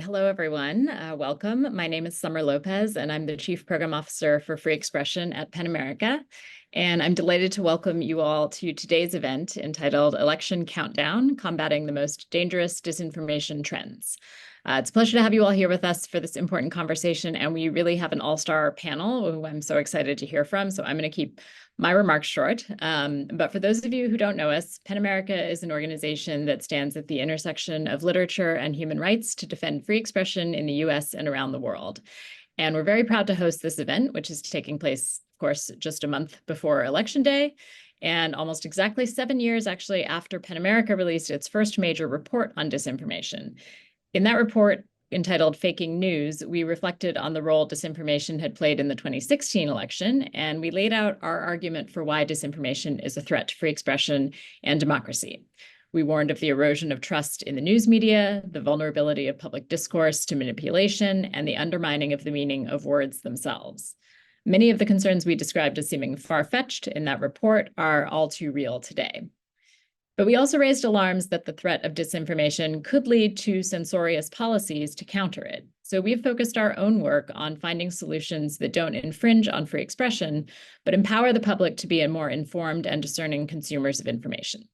Hello, everyone. Welcome. My name is Summer Lopez, and I'm the Chief Program Officer for Free Expression at PEN America. And I'm delighted to welcome you all to today's event entitled Election Countdown, Combating the Most Dangerous Disinformation Trends. It's a pleasure to have you all here with us for this important conversation, and we really have an all-star panel who I'm so excited to hear from, so I'm going to keep my remarks short. But for those of you who don't know us, PEN America is an organization that stands at the intersection of literature and human rights to defend free expression in the US and around the world. And we're very proud to host this event, which is taking place, of course, just a month before Election Day, and almost exactly 7 years actually after PEN America released its first major report on disinformation. In that report, entitled Faking News, we reflected on the role disinformation had played in the 2016 election, and we laid out our argument for why disinformation is a threat to free expression and democracy. We warned of the erosion of trust in the news media, the vulnerability of public discourse to manipulation, and the undermining of the meaning of words themselves. Many of the concerns we described as seeming far-fetched in that report are all too real today. But we also raised alarms that the threat of disinformation could lead to censorious policies to counter it. So we've focused our own work on finding solutions that don't infringe on free expression, but empower the public to be more informed and discerning consumers of information.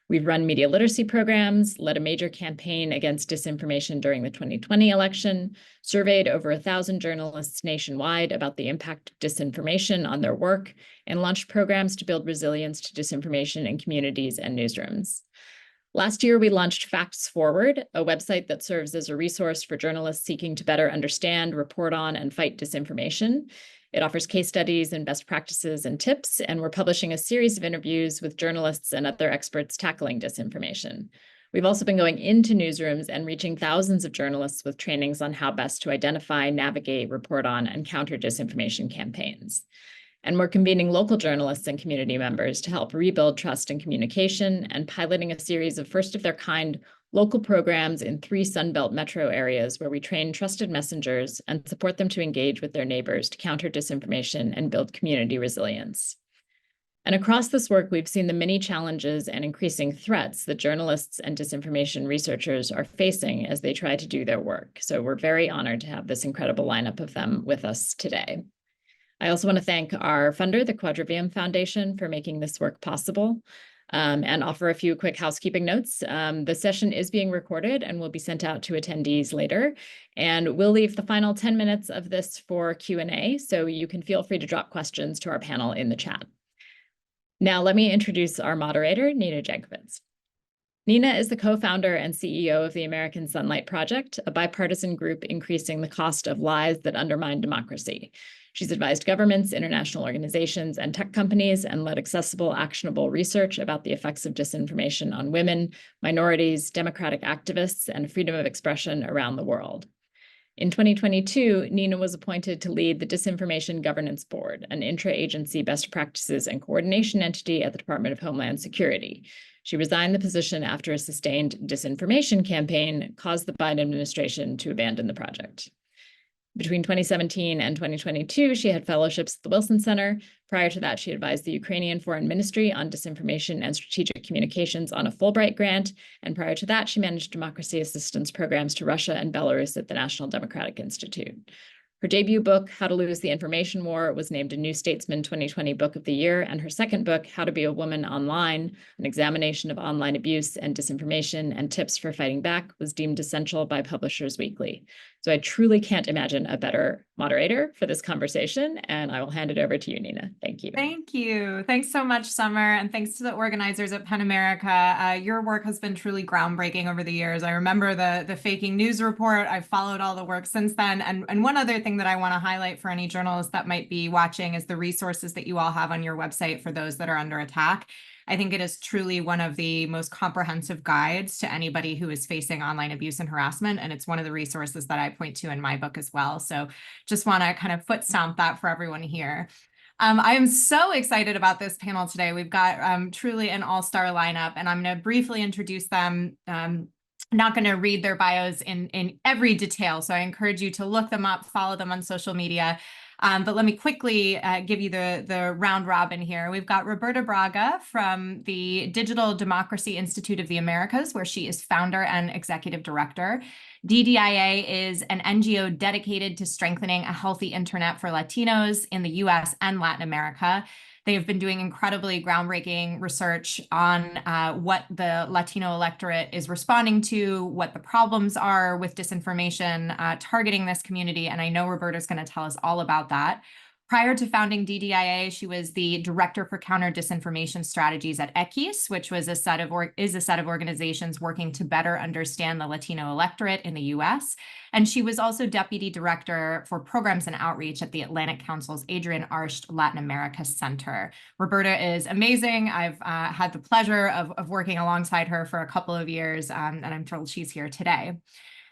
We've run media literacy programs, led a major campaign against disinformation during the 2020 election, surveyed over 1,000 journalists nationwide about the impact of disinformation on their work, and launched programs to build resilience to disinformation in communities and newsrooms. Last year, we launched Facts Forward, a website that serves as a resource for journalists seeking to better understand, report on, and fight disinformation. It offers case studies and best practices and tips, and we're publishing a series of interviews with journalists and other experts tackling disinformation. We've also been going into newsrooms and reaching thousands of journalists with trainings on how best to identify, navigate, report on, and counter disinformation campaigns. And we're convening local journalists and community members to help rebuild trust and communication, and piloting a series of first-of-their-kind local programs in 3 Sunbelt metro areas where we train trusted messengers and support them to engage with their neighbors to counter disinformation and build community resilience. And across this work, we've seen the many challenges and increasing threats that journalists and disinformation researchers are facing as they try to do their work. So we're very honored to have this incredible lineup of them with us today. I also want to thank our funder, the Quadrivium Foundation, for making this work possible. And offer a few quick housekeeping notes. The session is being recorded and will be sent out to attendees later. And we'll leave the final 10 minutes of this for Q&A, so you can feel free to drop questions to our panel in the chat. Now, let me introduce our moderator, Nina Jankowicz. Nina is the co-founder and CEO of the American Sunlight Project, a bipartisan group increasing the cost of lies that undermine democracy. She's advised governments, international organizations, and tech companies, and led accessible, actionable research about the effects of disinformation on women, minorities, democratic activists, and freedom of expression around the world. In 2022, Nina was appointed to lead the Disinformation Governance Board, an intra-agency best practices and coordination entity at the Department of Homeland Security. She resigned the position after a sustained disinformation campaign caused the Biden administration to abandon the project. Between 2017 and 2022, she had fellowships at the Wilson Center. Prior to that, she advised the Ukrainian Foreign Ministry on disinformation and strategic communications on a Fulbright grant. And prior to that, she managed democracy assistance programs to Russia and Belarus at the National Democratic Institute. Her debut book, How to Lose the Information War, was named a New Statesman 2020 Book of the Year, and her second book, How to Be a Woman Online, an examination of online abuse and disinformation and tips for fighting back, was deemed essential by Publishers Weekly. So I truly can't imagine a better moderator for this conversation, and I will hand it over to you, Nina. Thank you. Thank you. Thanks so much, Summer, and thanks to the organizers at PEN America. Your work has been truly groundbreaking over the years. I remember the Faking News report. I've followed all the work since then. And one other thing that I want to highlight for any journalists that might be watching is the resources that you all have on your website for those that are under attack. I think it is truly one of the most comprehensive guides to anybody who is facing online abuse and harassment. And it's one of the resources that I point to in my book as well. So just want to kind of foot stomp that for everyone here. I am so excited about this panel today. We've got truly an all-star lineup, and I'm going to briefly introduce them. Not going to read their bios in every detail, so I encourage you to look them up, follow them on social media. But let me quickly give you the round robin here. We've got Roberta Braga from the Digital Democracy Institute of the Americas, where she is founder and executive director. DDIA is an NGO dedicated to strengthening a healthy internet for Latinos in the US and Latin America. They have been doing incredibly groundbreaking research on what the Latino electorate is responding to, what the problems are with disinformation targeting this community. And I know Roberta's going to tell us all about that. Prior to founding DDIA, she was the director for counter disinformation strategies at EQUIS, which was is a set of organizations working to better understand the Latino electorate in the US. And she was also deputy director for programs and outreach at the Atlantic Council's Adrienne Arsht Latin America Center. Roberta is amazing. I've had the pleasure of working alongside her for a couple of years, and I'm thrilled she's here today.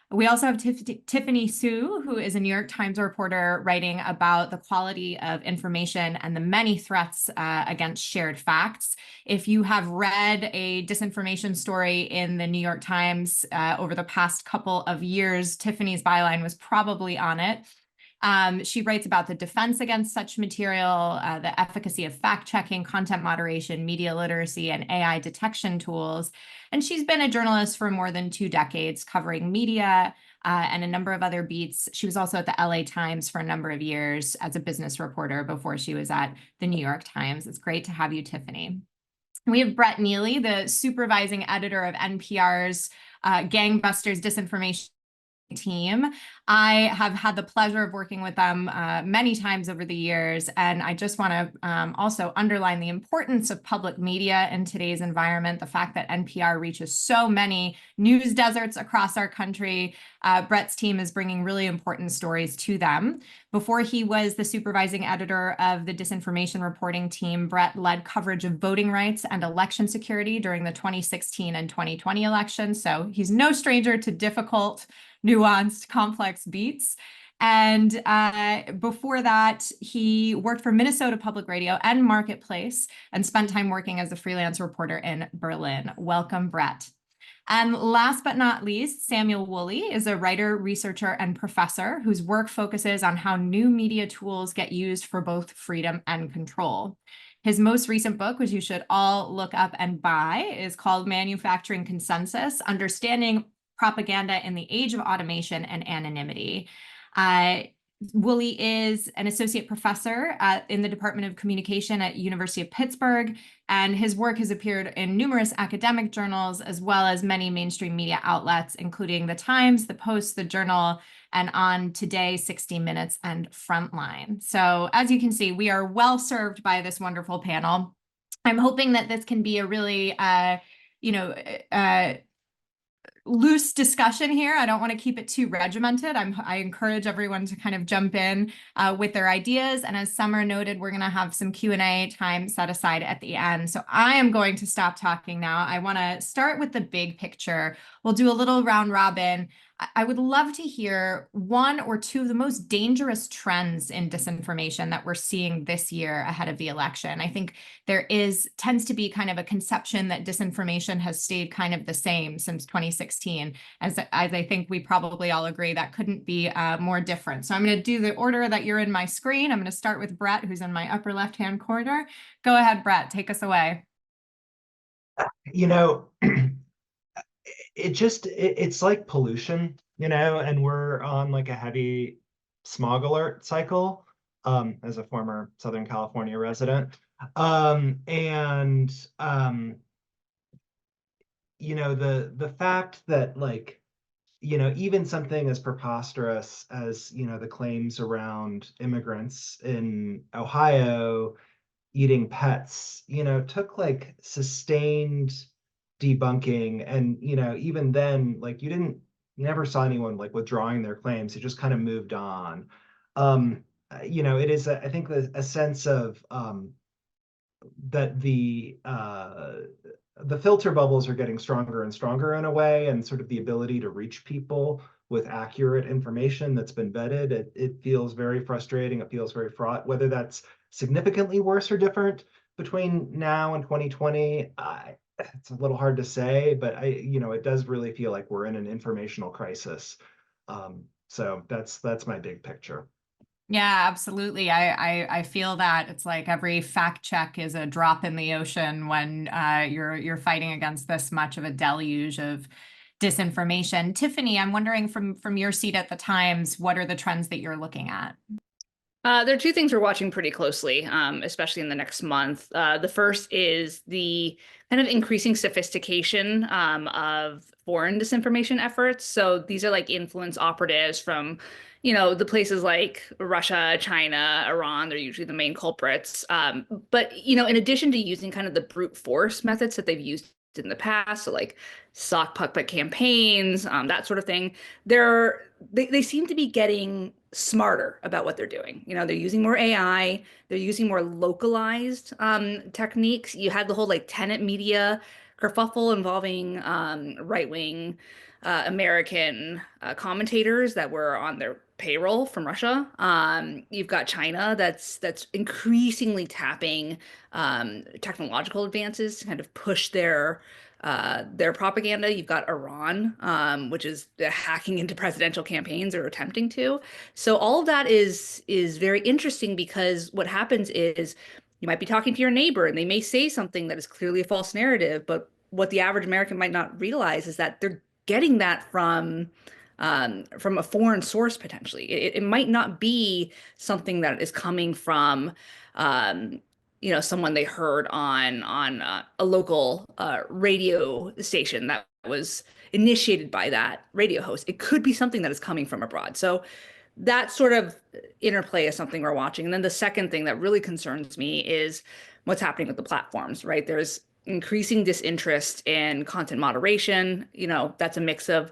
We also have Tiffany Hsu, who is a New York Times reporter writing about the quality of information and the many threats against shared facts. If you have read a disinformation story in the New York Times over the past couple of years, Tiffany's byline was probably on it. She writes about the defense against such material, the efficacy of fact-checking, content moderation, media literacy, and AI detection tools. And she's been a journalist for more than 2 decades, covering media and a number of other beats. She was also at the LA Times for a number of years as a business reporter before she was at the New York Times. It's great to have you, Tiffany. We have Brett Neely, the supervising editor of NPR's Gangbusters Disinformation team. I have had the pleasure of working with them many times over the years, and I just want to also underline the importance of public media in today's environment, the fact that NPR reaches so many news deserts across our country. Brett's team is bringing really important stories to them. Before he was the supervising editor of the disinformation reporting team, Brett led coverage of voting rights and election security during the 2016 and 2020 elections, so he's no stranger to difficult, nuanced, complex beats. And before that, he worked for Minnesota Public Radio and Marketplace and spent time working as a freelance reporter in Berlin. Welcome, Brett. And last but not least, Samuel Woolley is a writer, researcher, and professor whose work focuses on how new media tools get used for both freedom and control. His most recent book, which you should all look up and buy, is called Manufacturing Consensus: Understanding Propaganda in the Age of Automation and Anonymity. Woolley is an associate professor in the Department of Communication at University of Pittsburgh, and his work has appeared in numerous academic journals, as well as many mainstream media outlets, including The Times, The Post, The Journal, and on Today, 60 Minutes, and Frontline. So as you can see, we are well served by this wonderful panel. I'm hoping that this can be a really, loose discussion here. I don't want to keep it too regimented. I encourage everyone to kind of jump in with their ideas. And as Summer noted, we're going to have some Q&A time set aside at the end. So I am going to stop talking now. I want to start with the big picture. We'll do a little round robin. I would love to hear 1 or 2 of the most dangerous trends in disinformation that we're seeing this year ahead of the election. I think there tends to be kind of a conception that disinformation has stayed kind of the same since 2016. As I think we probably all agree, that couldn't be more different. So I'm going to do the order that you're in my screen. I'm going to start with Brett, who's in my upper left-hand corner. Go ahead, Brett, take us away. It's like pollution, and we're on like a heavy smog alert cycle, as a former Southern California resident. The fact that even something as preposterous as, the claims around immigrants in Ohio eating pets, took like sustained debunking. And, even then, you never saw anyone like withdrawing their claims. It just kind of moved on. It is, I think, a sense of that the filter bubbles are getting stronger and stronger in a way, and sort of the ability to reach people with accurate information that's been vetted. It feels very frustrating. It feels very fraught. Whether that's significantly worse or different between now and 2020, it's a little hard to say, but it does really feel like we're in an informational crisis. So that's my big picture. Yeah, absolutely. I feel that it's like every fact check is a drop in the ocean when you're fighting against this much of a deluge of disinformation. Tiffany, I'm wondering from your seat at the Times, what are the trends that you're looking at? There are two things we're watching pretty closely, especially in the next month. The first is the kind of increasing sophistication of foreign disinformation efforts. So these are like influence operatives from, the places like Russia, China, Iran. They're usually the main culprits. But, in addition to using kind of the brute force methods that they've used in the past, so like sock puppet campaigns, that sort of thing, they seem to be getting smarter about what they're doing. They're using more AI, they're using more localized techniques. You had the whole like tenant media kerfuffle involving right-wing American commentators that were on their payroll from Russia. You've got China that's increasingly tapping technological advances to kind of push their propaganda. You've got Iran, which is hacking into presidential campaigns or attempting to. So all of that is very interesting because what happens is you might be talking to your neighbor and they may say something that is clearly a false narrative, but what the average American might not realize is that they're getting that from a foreign source potentially. It might not be something that is coming from someone they heard on a local radio station that was initiated by that radio host. It could be something that is coming from abroad. So that sort of interplay is something we're watching. And then the second thing that really concerns me is what's happening with the platforms, right? There's increasing disinterest in content moderation. That's a mix of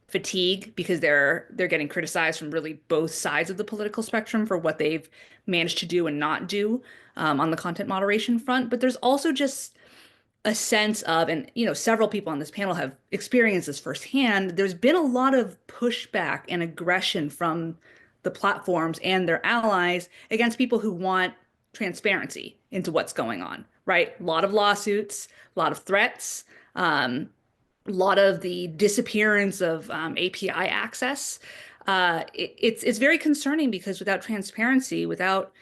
fatigue because they're getting criticized from really both sides of the political spectrum for what they've managed to do and not do on the content moderation front. But there's also just a sense of, and several people on this panel have experienced this firsthand, there's been a lot of pushback and aggression from the platforms and their allies against people who want transparency into what's going on, right? A lot of lawsuits, a lot of threats, a lot of the disappearance of API access. It's very concerning because without transparency, without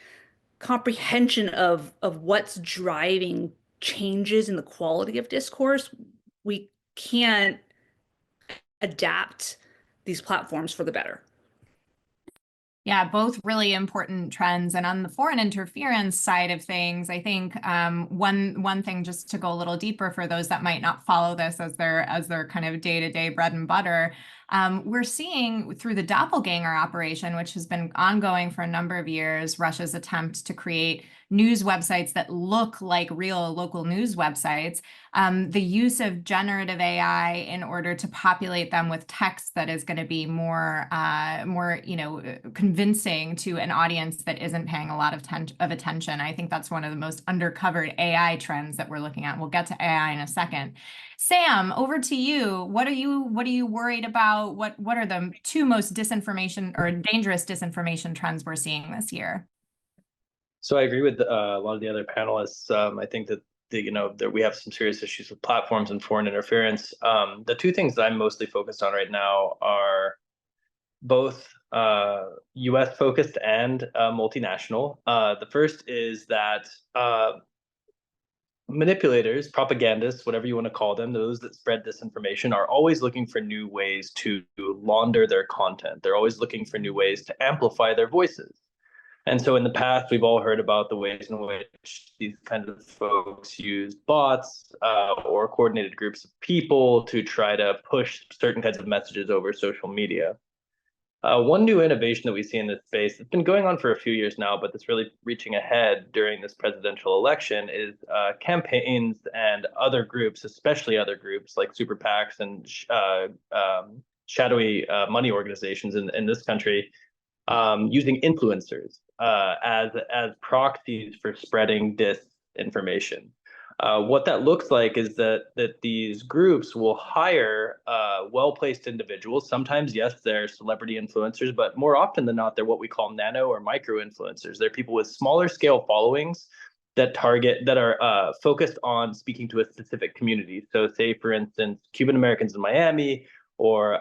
comprehension of what's driving changes in the quality of discourse, we can't adapt these platforms for the better. Yeah, both really important trends. And on the foreign interference side of things, I think one thing just to go a little deeper for those that might not follow this as their kind of day-to-day bread and butter, we're seeing through the doppelganger operation, which has been ongoing for a number of years, Russia's attempt to create news websites that look like real local news websites, the use of generative AI in order to populate them with text that is going to be more convincing to an audience that isn't paying a lot of attention. I think that's one of the most undercovered AI trends that we're looking at. We'll get to AI in a second. Sam, over to you. What are you worried about? What are the two most disinformation or dangerous disinformation trends we're seeing this year? So I agree with a lot of the other panelists. I think that that we have some serious issues with platforms and foreign interference. The two things that I'm mostly focused on right now are both U.S. focused and multinational. The first is that manipulators, propagandists, whatever you want to call them, those that spread disinformation are always looking for new ways to launder their content. They're always looking for new ways to amplify their voices. And so in the past, we've all heard about the ways in which these kinds of folks use bots or coordinated groups of people to try to push certain kinds of messages over social media. One new innovation that we see in this space, it's been going on for a few years now, but it's really reaching ahead during this presidential election, is campaigns and other groups, especially other groups like super PACs and shadowy money organizations in this country, using influencers as proxies for spreading disinformation. What that looks like is that these groups will hire well-placed individuals. Sometimes, yes, they're celebrity influencers, but more often than not, they're what we call nano or micro influencers. They're people with smaller scale followings that are focused on speaking to a specific community. So, say for instance, Cuban Americans in Miami or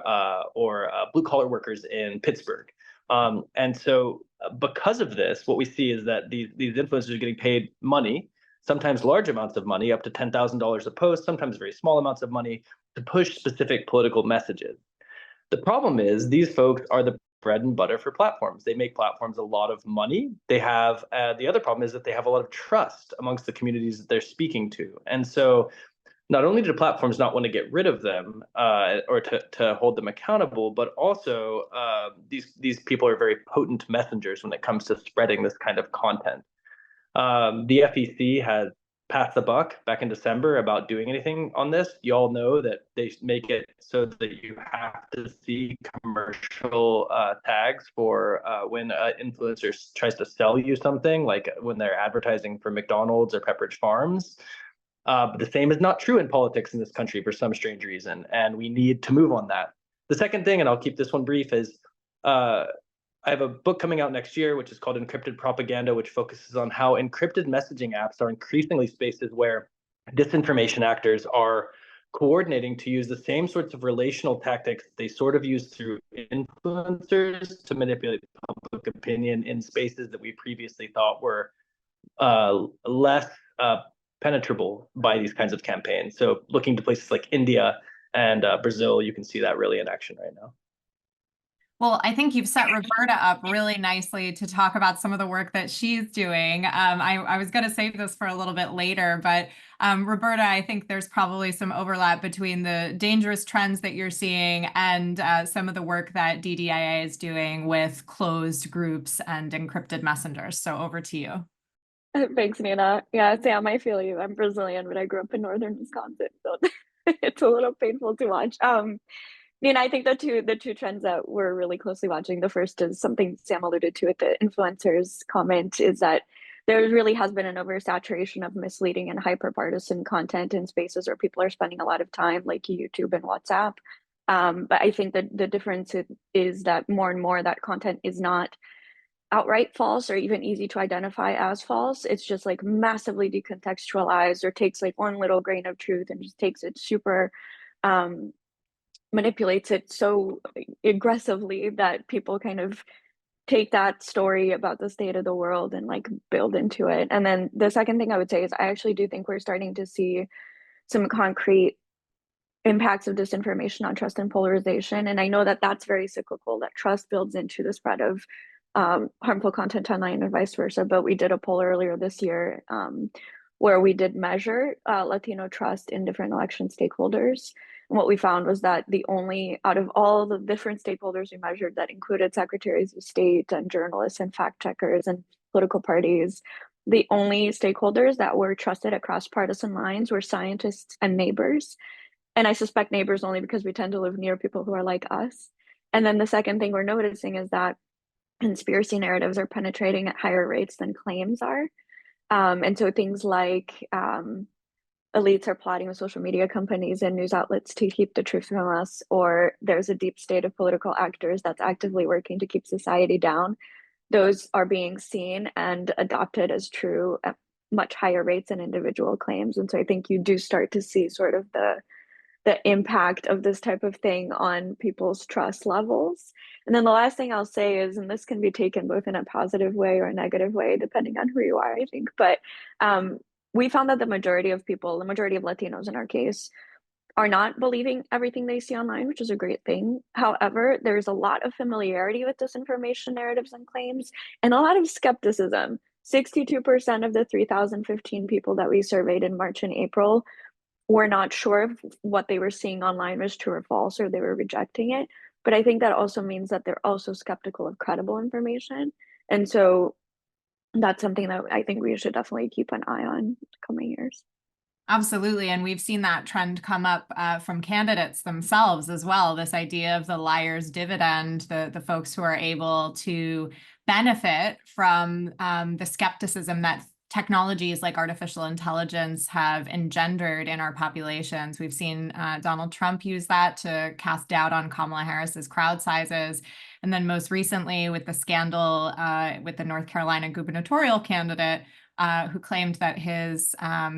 blue collar workers in Pittsburgh. And so because of this, what we see is that these influencers are getting paid money, sometimes large amounts of money, up to $10,000 a post, sometimes very small amounts of money, to push specific political messages. The problem is these folks are the bread and butter for platforms. They make platforms a lot of money. They have the other problem is that they have a lot of trust amongst the communities that they're speaking to. And so not only do platforms not want to get rid of them or to hold them accountable, but also these people are very potent messengers when it comes to spreading this kind of content. The FEC has passed the buck back in December about doing anything on this. You all know that they make it so that you have to see commercial tags for when an influencer tries to sell you something, like when they're advertising for McDonald's or Pepperidge Farms. But the same is not true in politics in this country for some strange reason, and we need to move on that. The second thing, and I'll keep this one brief, is I have a book coming out next year, which is called Encrypted Propaganda, which focuses on how encrypted messaging apps are increasingly spaces where disinformation actors are coordinating to use the same sorts of relational tactics they sort of use through influencers to manipulate public opinion in spaces that we previously thought were less penetrable by these kinds of campaigns. So looking to places like India and Brazil, you can see that really in action right now. Well, I think you've set Roberta up really nicely to talk about some of the work that she's doing. I was going to save this for a little bit later, but Roberta, I think there's probably some overlap between the dangerous trends that you're seeing and some of the work that DDIA is doing with closed groups and encrypted messengers. So over to you. Thanks, Nina. Yeah, Sam, I feel you. I'm Brazilian, but I grew up in northern Wisconsin, so it's a little painful to watch. Nina, I think the two trends that we're really closely watching, the first is something Sam alluded to at the influencers comment, is that there really has been an oversaturation of misleading and hyper-partisan content in spaces where people are spending a lot of time, like YouTube and WhatsApp. But I think that the difference is that more and more that content is not outright false or even easy to identify as false. It's just like massively decontextualized, or takes like one little grain of truth and just takes it super manipulates it so aggressively that people kind of take that story about the state of the world and like build into it. And then the second thing I would say is I actually do think we're starting to see some concrete impacts of disinformation on trust and polarization. And I know that that's very cyclical, that trust builds into the spread of harmful content online and vice versa. But we did a poll earlier this year where we did measure Latino trust in different election stakeholders. And what we found was that the only, out of all the different stakeholders we measured, that included secretaries of state and journalists and fact checkers and political parties, the only stakeholders that were trusted across partisan lines were scientists and neighbors. And I suspect neighbors only because we tend to live near people who are like us. And then the second thing we're noticing is that conspiracy narratives are penetrating at higher rates than claims are. And so things like elites are plotting with social media companies and news outlets to keep the truth from us, or there's a deep state of political actors that's actively working to keep society down. Those are being seen and adopted as true at much higher rates than individual claims. And so I think you do start to see sort of the impact of this type of thing on people's trust levels. And then the last thing I'll say is, and this can be taken both in a positive way or a negative way, depending on who you are, I think, but we found that the majority of people, the majority of Latinos in our case, are not believing everything they see online, which is a great thing. However, there's a lot of familiarity with disinformation narratives and claims, and a lot of skepticism. 62% of the 3,015 people that we surveyed in March and April were not sure if what they were seeing online was true or false, or they were rejecting it. But I think that also means that they're also skeptical of credible information. And so that's something that I think we should definitely keep an eye on in the coming years. Absolutely. And we've seen that trend come up from candidates themselves as well. This idea of the liar's dividend, the folks who are able to benefit from the skepticism that technologies like artificial intelligence have engendered in our populations. We've seen Donald Trump use that to cast doubt on Kamala Harris's crowd sizes. And then most recently with the scandal with the North Carolina gubernatorial candidate who claimed that his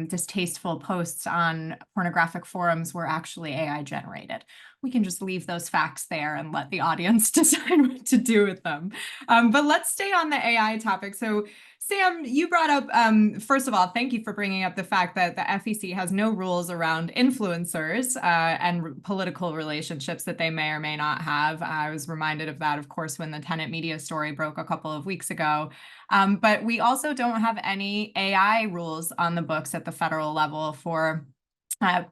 distasteful posts on pornographic forums were actually AI generated. We can just leave those facts there and let the audience decide what to do with them. But let's stay on the AI topic. So Sam, you brought up, first of all, thank you for bringing up the fact that the FEC has no rules around influencers and political relationships that they may or may not have. I was reminded of that, of course, when the Tenet Media story broke a couple of weeks ago. But we also don't have any AI rules on the books at the federal level for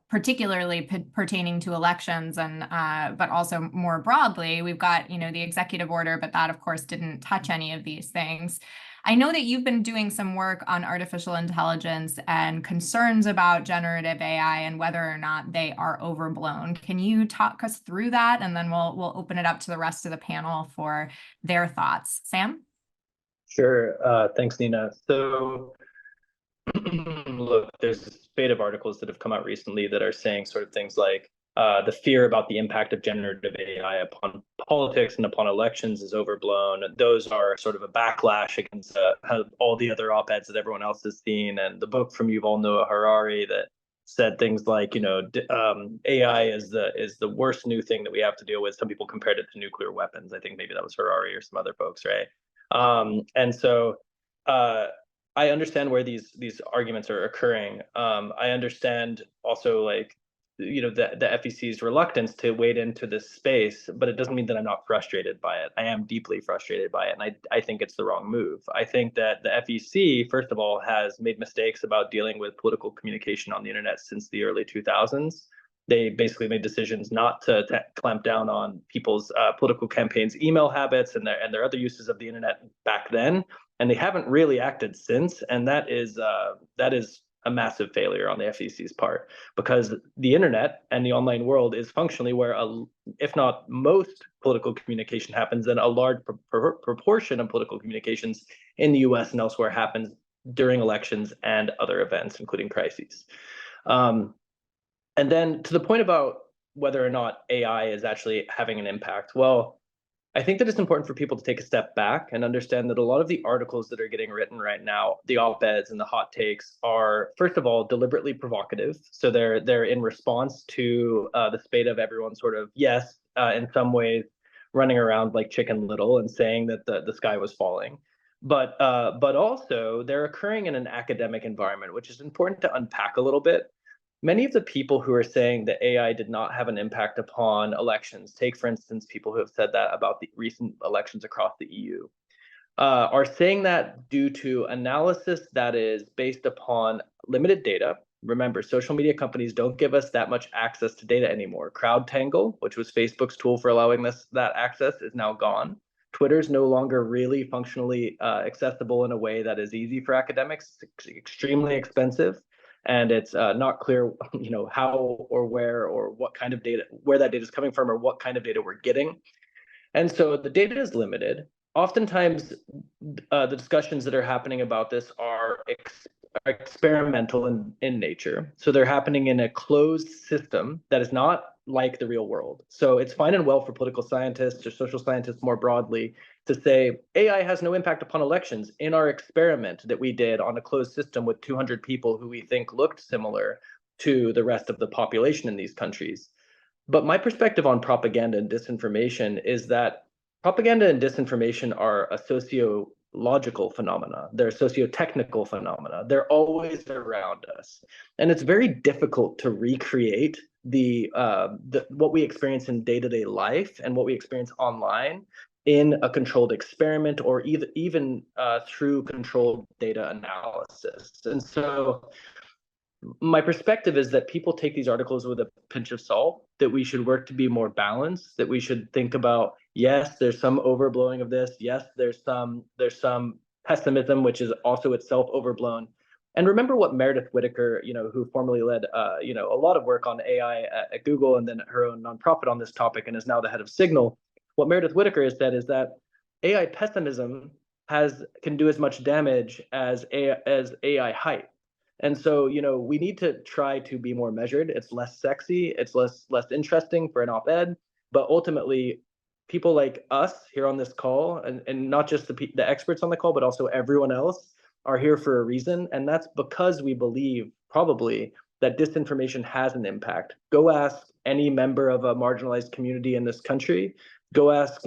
particularly pertaining to elections, and but also more broadly, we've got, the executive order, but that of course didn't touch any of these things. I know that you've been doing some work on artificial intelligence and concerns about generative AI and whether or not they are overblown. Can you talk us through that? And then we'll open it up to the rest of the panel for their thoughts. Sam? Sure. Thanks, Nina. So look, there's a spate of articles that have come out recently that are saying sort of things like the fear about the impact of generative AI upon politics and upon elections is overblown. Those are sort of a backlash against all the other op-eds that everyone else has seen, and the book from Yuval Noah Harari that said things like, AI is the worst new thing that we have to deal with. Some people compared it to nuclear weapons. I think maybe that was Harari or some other folks, right? And so I understand where these arguments are occurring. I understand also, like, the FEC's reluctance to wade into this space, but it doesn't mean that I'm not frustrated by it. I am deeply frustrated by it, and I think it's the wrong move. I think that the FEC, first of all, has made mistakes about dealing with political communication on the internet since the early 2000s. They basically made decisions not to clamp down on people's political campaigns' email habits and their other uses of the internet back then, and they haven't really acted since. And that is a massive failure on the FEC's part, because the internet and the online world is functionally where, if not most political communication happens, then a large proportion of political communications in the US and elsewhere happens during elections and other events, including crises. And then to the point about whether or not AI is actually having an impact, well, I think that it's important for people to take a step back and understand that a lot of the articles that are getting written right now, the op-eds and the hot takes, are, first of all, deliberately provocative. So they're in response to the spate of everyone sort of, yes, in some ways, running around like Chicken Little and saying that the sky was falling. But also they're occurring in an academic environment, which is important to unpack a little bit. Many of the people who are saying that AI did not have an impact upon elections, take, for instance, people who have said that about the recent elections across the EU, are saying that due to analysis that is based upon limited data. Remember, social media companies don't give us that much access to data anymore. CrowdTangle, which was Facebook's tool for allowing that access, is now gone. Twitter's no longer really functionally accessible in a way that is easy for academics. It's extremely expensive. And it's not clear, how or where or what kind of data, where that data is coming from or what kind of data we're getting. And so the data is limited. Oftentimes, the discussions that are happening about this are experimental in nature. So they're happening in a closed system that is not like the real world. So it's fine and well for political scientists or social scientists more broadly to say AI has no impact upon elections in our experiment that we did on a closed system with 200 people who we think looked similar to the rest of the population in these countries. But my perspective on propaganda and disinformation is that propaganda and disinformation are a sociological phenomena. They're socio-technical phenomena. They're always around us. And it's very difficult to recreate what we experience in day-to-day life and what we experience online in a controlled experiment or even through controlled data analysis. And so my perspective is that people take these articles with a pinch of salt, that we should work to be more balanced, that we should think about, yes, there's some overblowing of this. Yes, there's some pessimism, which is also itself overblown. And remember what Meredith Whittaker, who formerly led, a lot of work on AI at Google and then her own nonprofit on this topic and is now the head of Signal. What Meredith Whittaker has said is that AI pessimism can do as much damage as AI hype. And so, we need to try to be more measured. It's less sexy, it's less interesting for an op-ed, but ultimately, people like us here on this call, and not just the experts on the call, but also everyone else, are here for a reason. And that's because we believe probably that disinformation has an impact. Go ask any member of a marginalized community in this country. Go ask,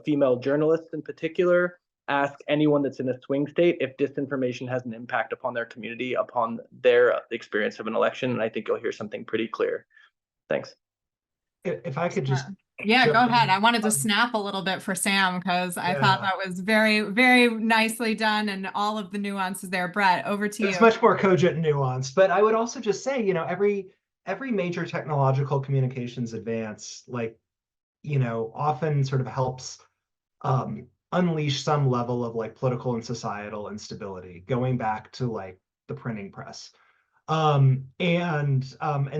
female journalists in particular. Ask anyone that's in a swing state if disinformation has an impact upon their community, upon their experience of an election. And I think you'll hear something pretty clear. Thanks. If I could just yeah, jump go ahead. in. I wanted to snap a little bit for Sam because I thought Yeah. that was very, very nicely done and all of the nuances there. Brett, over to It's you. much more cogent and nuanced. But I would also just say, every major technological communications advance, often sort of helps unleash some level of like political and societal instability, going back to like the printing press. And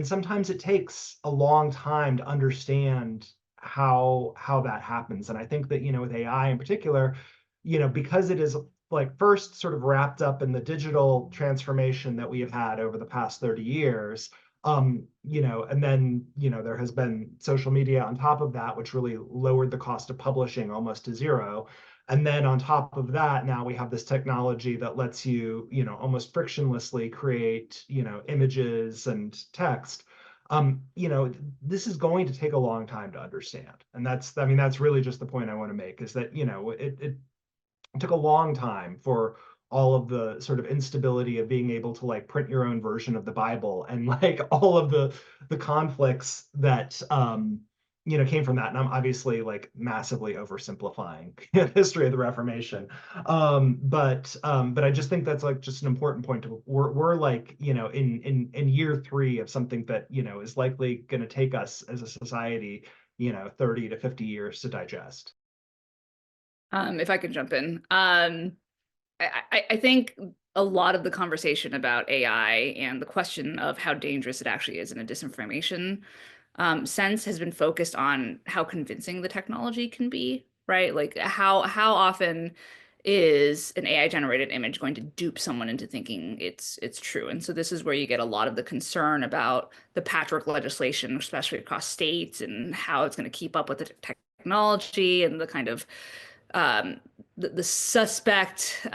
sometimes it takes a long time to understand how that happens. And I think that, with AI in particular, because it is like first sort of wrapped up in the digital transformation that we have had over the past 30 years, and then, there has been social media on top of that, which really lowered the cost of publishing almost to zero. And then on top of that, now we have this technology that lets you, almost frictionlessly create, images and text. This is going to take a long time to understand. And that's really just the point I want to make, is that, it took a long time for all of the sort of instability of being able to like print your own version of the Bible, and like all of the conflicts that came from that. And I'm obviously like massively oversimplifying the history of the Reformation, but I just think that's like just an important point. We're like, in year 3 of something that is likely going to take us as a society 30 to 50 years to digest. If I could jump in, I think a lot of the conversation about AI and the question of how dangerous it actually is in a disinformation sense has been focused on how convincing the technology can be, right? Like how often is an AI generated image going to dupe someone into thinking it's true? And so this is where you get a lot of the concern about the patchwork legislation, especially across states, and how it's going to keep up with the technology and the kind of the suspect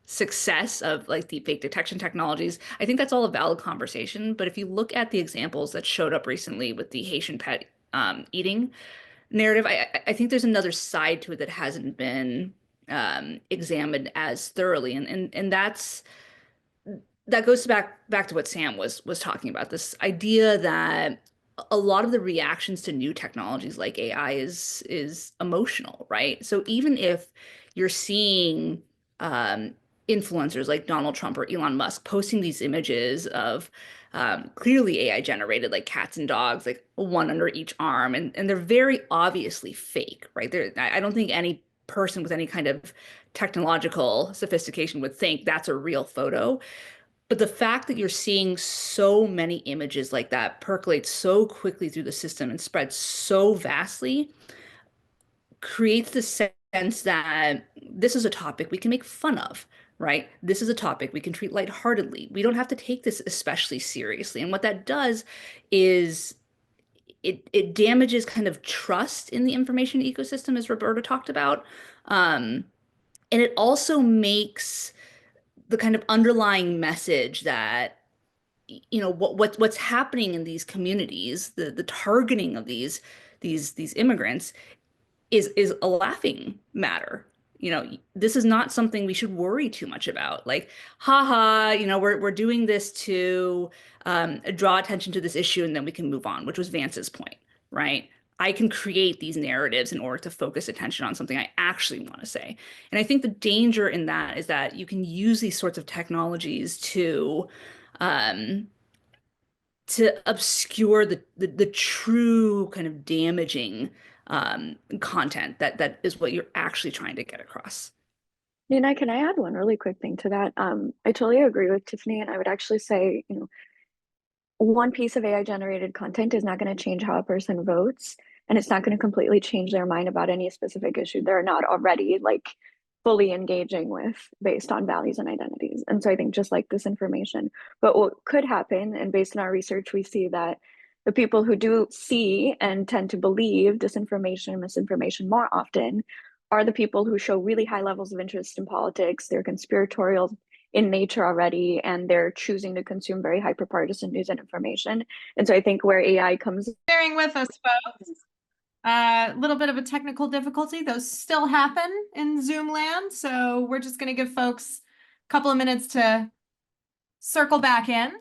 success of like deepfake detection technologies. I think that's all a valid conversation. But if you look at the examples that showed up recently with the Haitian pet eating narrative, I think there's another side to it that hasn't been examined as thoroughly, and that goes back to what Sam was talking about, this idea that a lot of the reactions to new technologies like AI is emotional, right? So even if you're seeing influencers like Donald Trump or Elon Musk posting these images of clearly AI generated, like cats and dogs, like one under each arm, and they're very obviously fake, right? I don't think any person with any kind of technological sophistication would think that's a real photo. But the fact that you're seeing so many images like that percolate so quickly through the system and spread so vastly creates the sense that this is a topic we can make fun of, right? This is a topic we can treat lightheartedly. We don't have to take this especially seriously. And what that does is it damages kind of trust in the information ecosystem, as Roberta talked about. And it also makes the kind of underlying message that what's happening in these communities, the targeting of these immigrants is a laughing matter. This is not something we should worry too much about. Like, haha, we're doing this to draw attention to this issue, and then we can move on, which was Vance's point, right? I can create these narratives in order to focus attention on something I actually want to say. And I think the danger in that is that you can use these sorts of technologies to obscure the true kind of damaging content that is what you're actually trying to get across. Nina, can I add one really quick thing to that? I totally agree with Tiffany, and I would actually say, one piece of AI generated content is not going to change how a person votes, and it's not going to completely change their mind about any specific issue they're not already like fully engaging with based on values and identities. And so I think just like disinformation, but what could happen, and based on our research, we see that the people who do see and tend to believe disinformation and misinformation more often are the people who show really high levels of interest in politics. They're conspiratorial in nature already, and they're choosing to consume very hyperpartisan news and information. And so I think where AI comes... Bearing with us, folks. A little bit of a technical difficulty. Those still happen in Zoom land. So we're just going to give folks a couple of minutes to circle back in.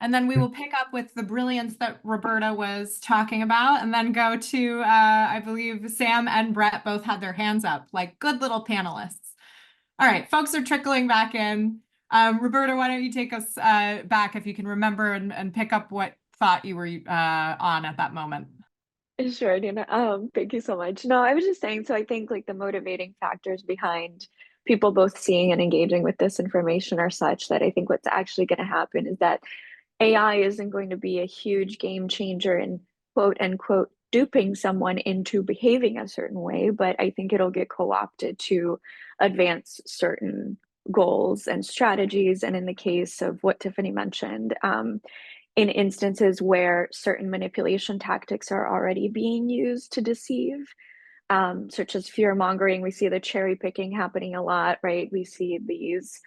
And then we will pick up with the brilliance that Roberta was talking about, and then go to, I believe Sam and Brett both had their hands up, like good little panelists. All right, folks are trickling back in. Roberta, why don't you take us back if you can remember and pick up what thought you were on at that moment. Sure, Nina. Thank you so much. No, I was just saying, so I think like the motivating factors behind people both seeing and engaging with this information are such that I think what's actually going to happen is that AI isn't going to be a huge game changer in quote unquote duping someone into behaving a certain way, but I think it'll get co-opted to advance certain goals and strategies. And in the case of what Tiffany mentioned, in instances where certain manipulation tactics are already being used to deceive, such as fear mongering, we see the cherry picking happening a lot, right? We see these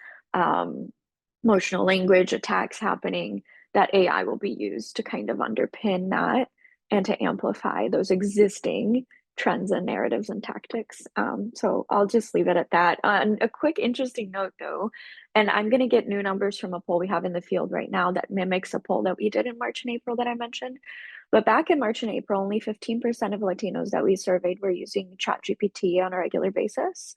emotional language attacks happening, that AI will be used to kind of underpin that and to amplify those existing trends and narratives and tactics. So I'll just leave it at that. On a quick interesting note though, and I'm going to get new numbers from a poll we have in the field right now that mimics a poll that we did in March and April that I mentioned. But back in March and April, only 15% of Latinos that we surveyed were using ChatGPT on a regular basis,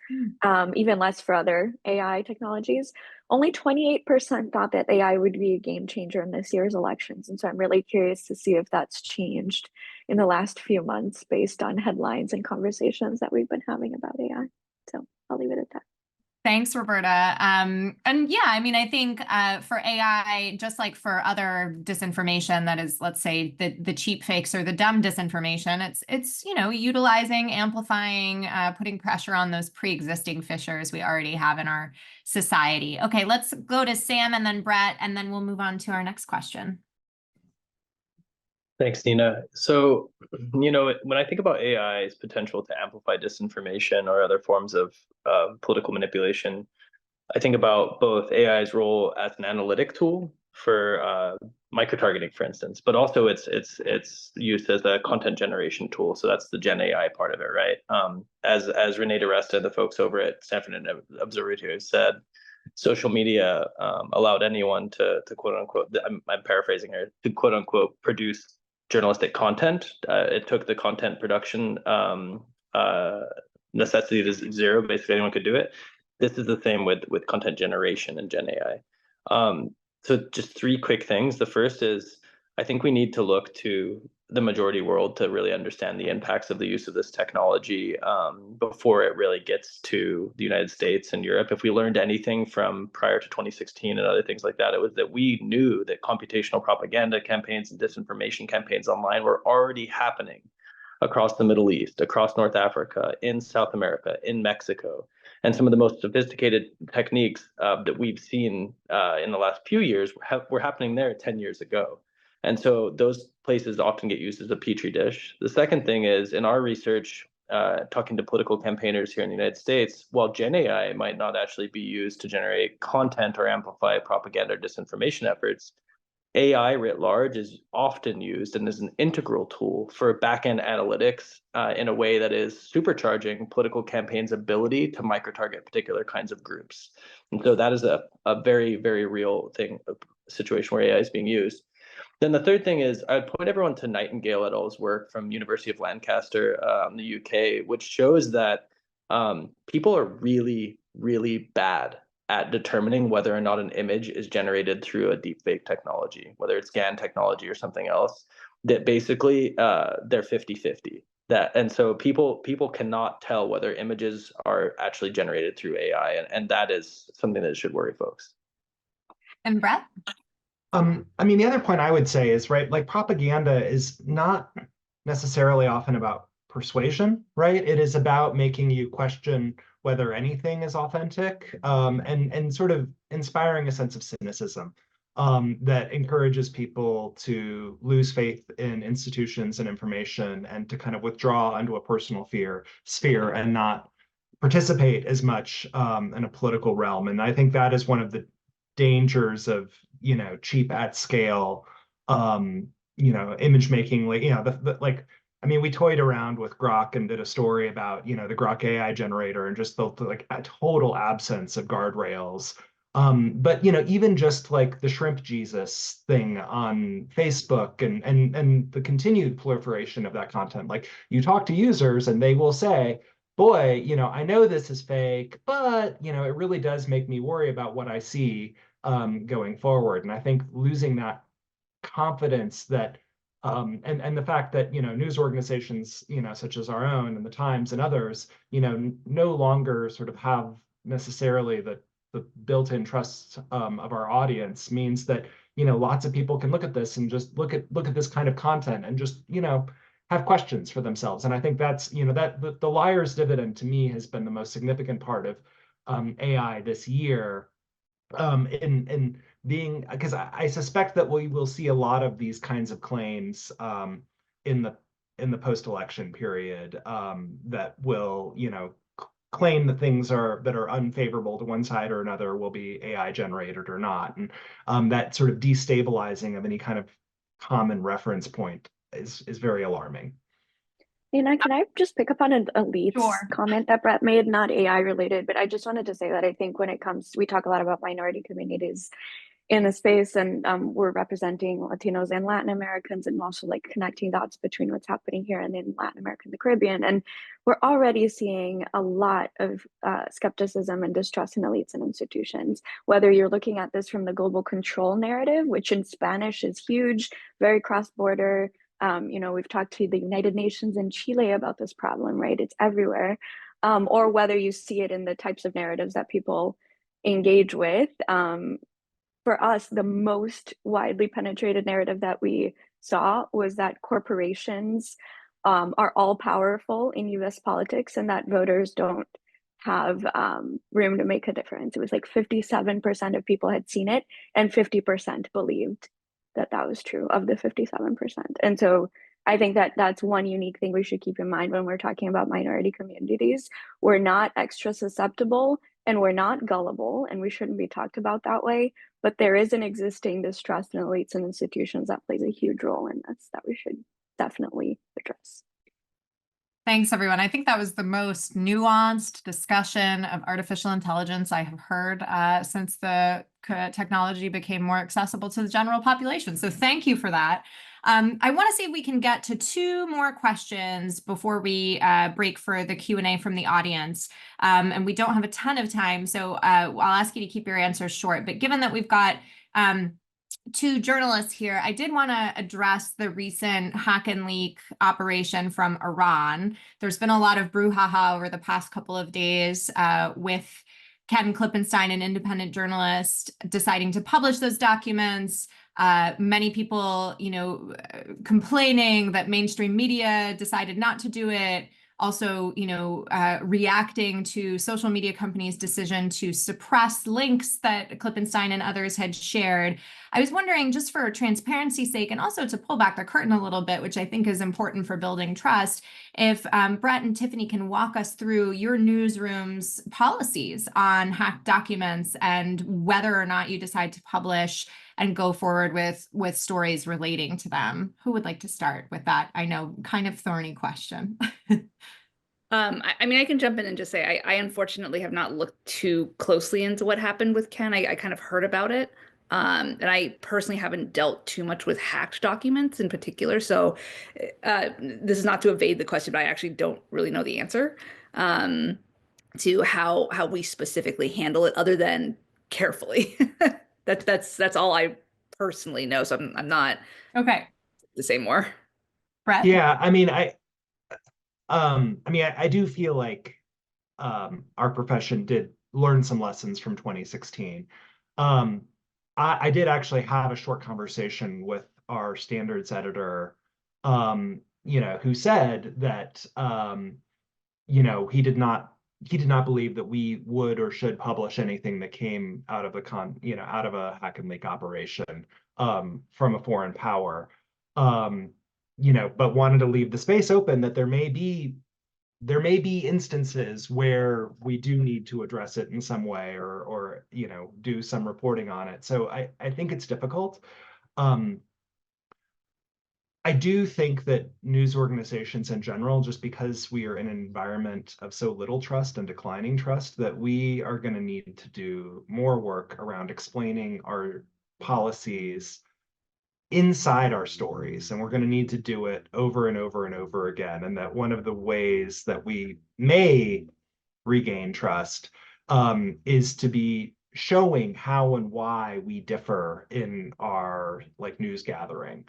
even less for other AI technologies. Only 28% thought that AI would be a game changer in this year's elections. And so I'm really curious to see if that's changed in the last few months based on headlines and conversations that we've been having about AI. So I'll leave it at that. Thanks, Roberta. And yeah, I mean, I think for AI, just like for other disinformation, that is, let's say the cheap fakes or the dumb disinformation, it's utilizing, amplifying, putting pressure on those pre-existing fissures we already have in our society. Okay, let's go to Sam and then Brett, and then we'll move on to our next question. Thanks, Nina. So, when I think about AI's potential to amplify disinformation or other forms of political manipulation, I think about both AI's role as an analytic tool for micro-targeting, for instance, but also it's used as a content generation tool. So that's the Gen AI part of it, right? As Renee DiResta, the folks over at Stanford Observatory have said, social media allowed anyone to quote unquote, I'm paraphrasing here, to quote unquote produce journalistic content. It took the content production necessity to zero. Basically, anyone could do it. This is the same with content generation and Gen AI. So just three quick things. The first is, I think we need to look to the majority world to really understand the impacts of the use of this technology before it really gets to the United States and Europe. If we learned anything from prior to 2016 and other things like that, it was that we knew that computational propaganda campaigns and disinformation campaigns online were already happening across the Middle East, across North Africa, in South America, in Mexico. And some of the most sophisticated techniques that we've seen in the last few years were happening there 10 years ago. And so those places often get used as a petri dish. The second thing is, in our research, talking to political campaigners here in the United States, while Gen AI might not actually be used to generate content or amplify propaganda or disinformation efforts, AI writ large is often used and is an integral tool for back-end analytics in a way that is supercharging political campaigns' ability to micro-target particular kinds of groups. And so that is a very, very real thing, a situation where AI is being used. Then the third thing is, I'd point everyone to Nightingale et al.'s work from University of Lancaster in the UK, which shows that people are really, really bad at determining whether or not an image is generated through a deepfake technology, whether it's GAN technology or something else, that basically they're 50-50. And so people cannot tell whether images are actually generated through AI, and that is something that should worry folks. And Brett? I mean, the other point I would say is, right, like propaganda is not necessarily often about persuasion, right? It is about making you question whether anything is authentic, and sort of inspiring a sense of cynicism. that encourages people to lose faith in institutions and information and to kind of withdraw into a personal sphere and not participate as much in a political realm. And I think that is one of the dangers of, cheap at scale, image making, like, I mean, we toyed around with Grok and did a story about, the Grok AI generator and just the like a total absence of guardrails. But even just like the shrimp Jesus thing on Facebook and the continued proliferation of that content, like you talk to users and they will say, boy, I know this is fake, but it really does make me worry about what I see going forward. And I think losing that confidence that and the fact that news organizations such as our own and the Times and others no longer sort of have necessarily the built-in trust of our audience means that lots of people can look at this and just look at this kind of content and just have questions for themselves. And I think that's that the liar's dividend to me has been the most significant part of AI this year, in being, because I suspect that we will see a lot of these kinds of claims in the post-election period that will claim that things that are unfavorable to one side or another will be AI generated or not, and that sort of destabilizing of any kind of common reference point is very alarming. Nina, can I just pick up on an elite's Sure. comment that Brett made, not AI related, but I just wanted to say that I think when it comes, we talk a lot about minority communities in the space, and we're representing Latinos and Latin Americans, and also like connecting dots between what's happening here and in Latin America and the Caribbean. And we're already seeing a lot of skepticism and distrust in elites and institutions, whether you're looking at this from the global control narrative, which in Spanish is huge, very cross-border. We've talked to the United Nations and Chile about this problem, right? It's everywhere. Or whether you see it in the types of narratives that people engage with. For us, the most widely penetrated narrative that we saw was that corporations are all powerful in US politics and that voters don't have room to make a difference. It was like 57% of people had seen it and 50% believed that was true of the 57%. And so I think that that's one unique thing we should keep in mind when we're talking about minority communities. We're not extra susceptible and we're not gullible, and we shouldn't be talked about that way. But there is an existing distrust in elites and institutions that plays a huge role in this that we should definitely address. Thanks, everyone. I think that was the most nuanced discussion of artificial intelligence I have heard since the technology became more accessible to the general population. So thank you for that. I want to see if we can get to 2 more questions before we break for the Q&A from the audience. And we don't have a ton of time, so I'll ask you to keep your answers short. But given that we've got 2 journalists here, I did want to address the recent hack and leak operation from Iran. There's been a lot of brouhaha over the past couple of days with Ken Klippenstein, an independent journalist, deciding to publish those documents. Many people, complaining that mainstream media decided not to do it. Also, reacting to social media companies' decision to suppress links that Klippenstein and others had shared. I was wondering, just for transparency's sake, and also to pull back the curtain a little bit, which I think is important for building trust, if Brett and Tiffany can walk us through your newsroom's policies on hacked documents and whether or not you decide to publish and go forward with stories relating to them. Who would like to start with that? I know, kind of thorny question. I mean, I can jump in and just say I unfortunately have not looked too closely into what happened with Ken. I kind of heard about it. And I personally haven't dealt too much with hacked documents in particular. So this is not to evade the question, but I actually don't really know the answer to how we specifically handle it, other than carefully. That's all I personally know. So I'm not Okay. to say more. Brett? Yeah, I mean, I do feel like our profession did learn some lessons from 2016. I did actually have a short conversation with our standards editor, who said that, he did not he did not believe that we would or should publish anything that came out of out of a hack and leak operation from a foreign power. But wanted to leave the space open that there may be instances where we do need to address it in some way or do some reporting on it. So I think it's difficult. I do think that news organizations in general, just because we are in an environment of so little trust and declining trust, that we are going to need to do more work around explaining our policies inside our stories. And we're going to need to do it over and over and over again. And that one of the ways that we may regain trust is to be showing how and why we differ in our news gathering.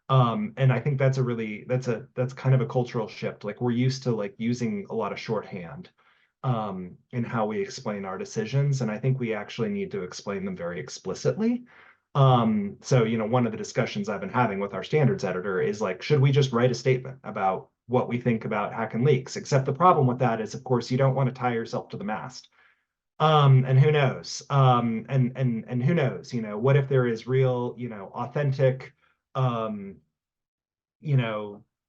And I think that's kind of a cultural shift. Like, we're used to using a lot of shorthand in how we explain our decisions. And I think we actually need to explain them very explicitly. So, one of the discussions I've been having with our standards editor is should we just write a statement about what we think about hack and leaks? Except the problem with that is, of course, you don't want to tie yourself to the mast. And who knows? And who knows? What if there is real, authentic,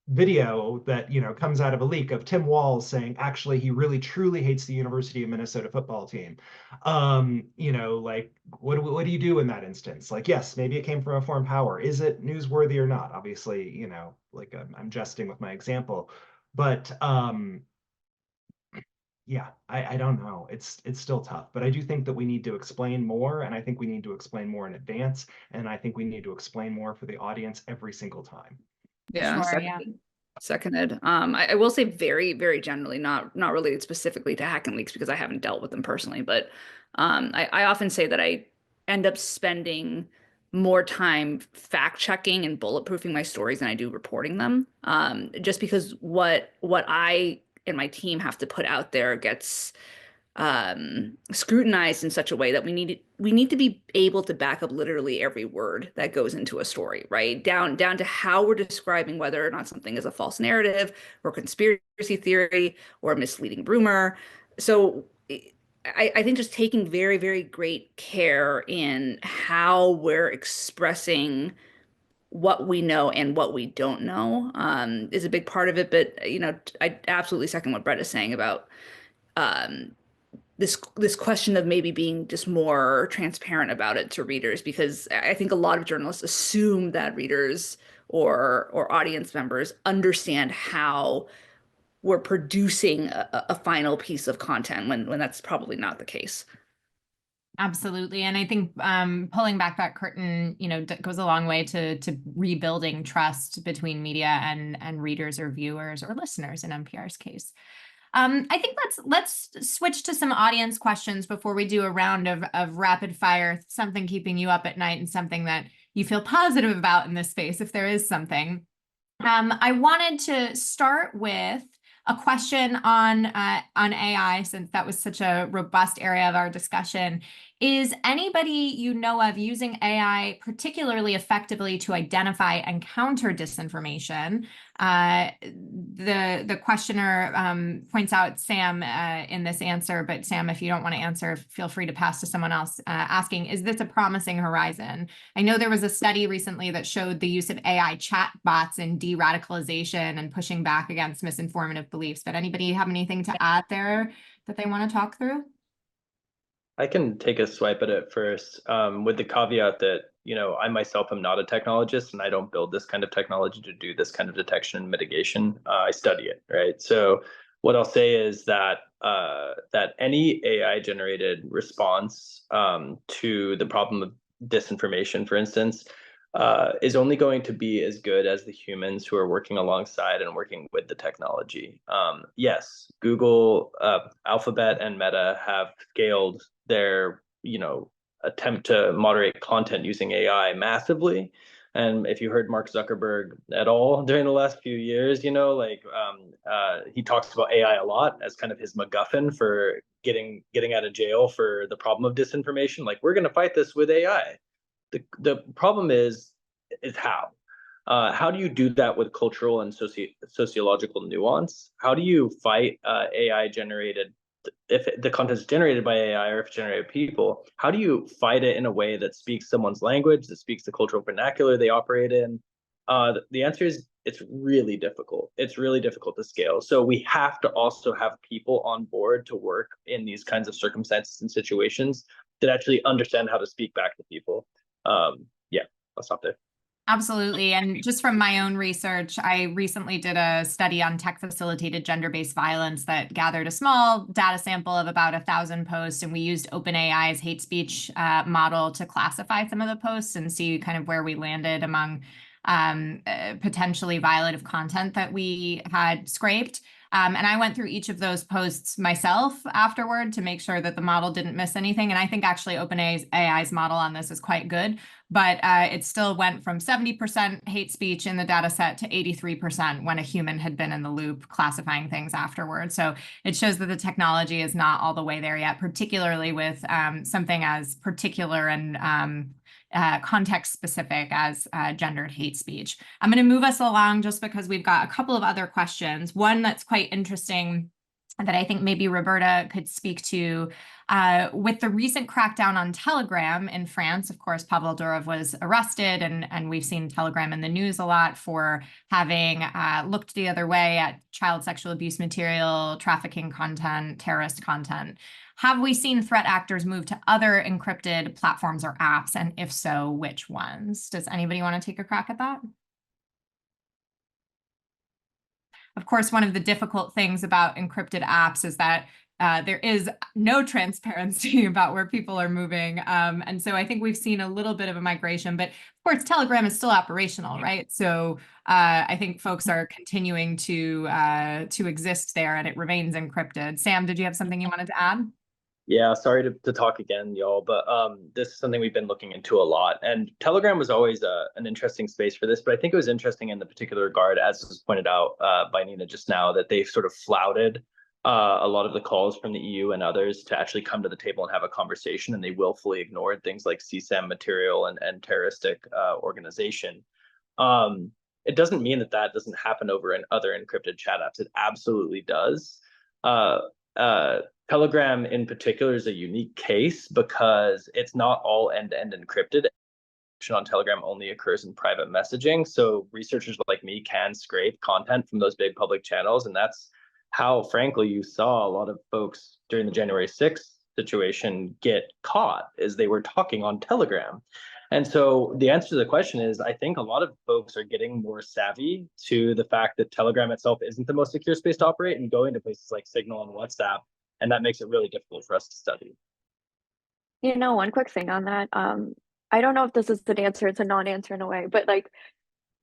video that comes out of a leak of Tim Walz saying actually he really truly hates the University of Minnesota football team. What do you do in that instance? Yes, maybe it came from a foreign power. Is it newsworthy or not? Obviously, I'm jesting with my example, but yeah, I don't know. It's still tough, but I do think that we need to explain more, and I think we need to explain more in advance, and I think we need to explain more for the audience every single time. Yeah, Sure, seconded. I will say very, very generally, not related specifically to hack and leaks because I haven't dealt with them personally, but I often say that I end up spending more time fact checking and bulletproofing my stories than I do reporting them. Just because what I and my team have to put out there gets scrutinized in such a way that we need to be able to back up literally every word that goes into a story, right? Down to how we're describing whether or not something is a false narrative or conspiracy theory or a misleading rumor. So I think just taking very, very great care in how we're expressing what we know and what we don't know is a big part of it. But I absolutely second what Brett is saying about this question of maybe being just more transparent about it to readers, because I think a lot of journalists assume that readers or audience members understand how we're producing a final piece of content when that's probably not the case. Absolutely. And I think pulling back that curtain, goes a long way to rebuilding trust between media and readers or viewers or listeners in NPR's case. I think let's switch to some audience questions before we do a round of rapid fire, something keeping you up at night and something that you feel positive about in this space, if there is something. I wanted to start with a question on AI, since that was such a robust area of our discussion. Is anybody you know of using AI particularly effectively to identify and counter disinformation? The questioner points out Sam in this answer, but Sam, if you don't want to answer, feel free to pass to someone else, asking, is this a promising horizon? I know there was a study recently that showed the use of AI chatbots in de-radicalization and pushing back against misinformative beliefs, but anybody have anything to add there that they want to talk through? I can take a swipe at it first, with the caveat that, I myself am not a technologist and I don't build this kind of technology to do this kind of detection and mitigation. I study it, right? So what I'll say is that that any AI generated response to the problem of disinformation, for instance, is only going to be as good as the humans who are working alongside and working with the technology. Yes, Google, Alphabet, and Meta have scaled their, attempt to moderate content using AI massively. And if you heard Mark Zuckerberg at all during the last few years, he talks about AI a lot as kind of his MacGuffin for getting out of jail for the problem of disinformation. Like, we're going to fight this with AI. The problem is how. How do you do that with cultural and sociological nuance? How do you fight AI generated if the content is generated by AI or if it's generated by people, how do you fight it in a way that speaks someone's language, that speaks the cultural vernacular they operate in? The answer is it's really difficult. It's really difficult to scale. So we have to also have people on board to work in these kinds of circumstances and situations that actually understand how to speak back to people. Yeah, I'll stop there. Absolutely. And just from my own research, I recently did a study on tech-facilitated gender-based violence that gathered a small data sample of about 1,000 posts, and we used OpenAI's hate speech model to classify some of the posts and see kind of where we landed among potentially violative content that we had scraped. And I went through each of those posts myself afterward to make sure that the model didn't miss anything. And I think actually OpenAI's model on this is quite good, but it still went from 70% hate speech in the data set to 83% when a human had been in the loop classifying things afterward. So it shows that the technology is not all the way there yet, particularly with something as particular and context specific as gendered hate speech. I'm going to move us along just because we've got a couple of other questions. One that's quite interesting that I think maybe Roberta could speak to. With the recent crackdown on Telegram in France, of course, Pavel Durov was arrested, and we've seen Telegram in the news a lot for having looked the other way at child sexual abuse material, trafficking content, terrorist content. Have we seen threat actors move to other encrypted platforms or apps? And if so, which ones? Does anybody want to take a crack at that? Of course, one of the difficult things about encrypted apps is that there is no transparency about where people are moving. And so I think we've seen a little bit of a migration, but of course, Telegram is still operational, right? So I think folks are continuing to exist there, and it remains encrypted. Sam, did you have something you wanted to add? Yeah, sorry to talk again, y'all, but this is something we've been looking into a lot. And Telegram was always an interesting space for this, but I think it was interesting in the particular regard, as was pointed out by Nina just now, that they sort of flouted a lot of the calls from the EU and others to actually come to the table and have a conversation, and they willfully ignored things like CSAM material and terroristic organization. It doesn't mean that that doesn't happen over in other encrypted chat apps. It absolutely does. Telegram in particular is a unique case because it's not all end-to-end encrypted. On Telegram only occurs in private messaging. So researchers like me can scrape content from those big public channels. And that's how, frankly, you saw a lot of folks during the January 6th situation get caught, as they were talking on Telegram. And so the answer to the question is, I think a lot of folks are getting more savvy to the fact that Telegram itself isn't the most secure space to operate, and going to places like Signal and WhatsApp. And that makes it really difficult for us to study. You know, one quick thing on that. I don't know if this is an answer, it's a non-answer in a way, but like,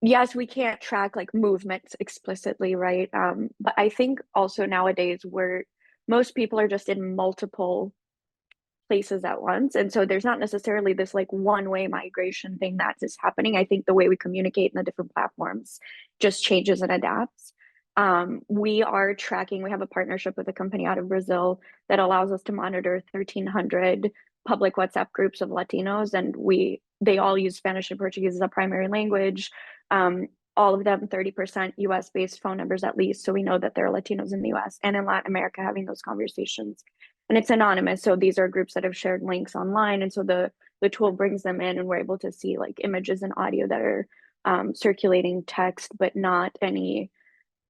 yes, we can't track like movements explicitly, right? But I think also nowadays where most people are just in multiple places at once. And so there's not necessarily this like one-way migration thing that's just happening. I think the way we communicate in the different platforms just changes and adapts. We are tracking, we have a partnership with a company out of Brazil that allows us to monitor 1,300 public WhatsApp groups of Latinos, and they all use Spanish and Portuguese as a primary language. All of them 30% US based phone numbers at least. So we know that there are Latinos in the US and in Latin America having those conversations. And it's anonymous. So these are groups that have shared links online. And so the tool brings them in, and we're able to see like images and audio that are circulating text, but not any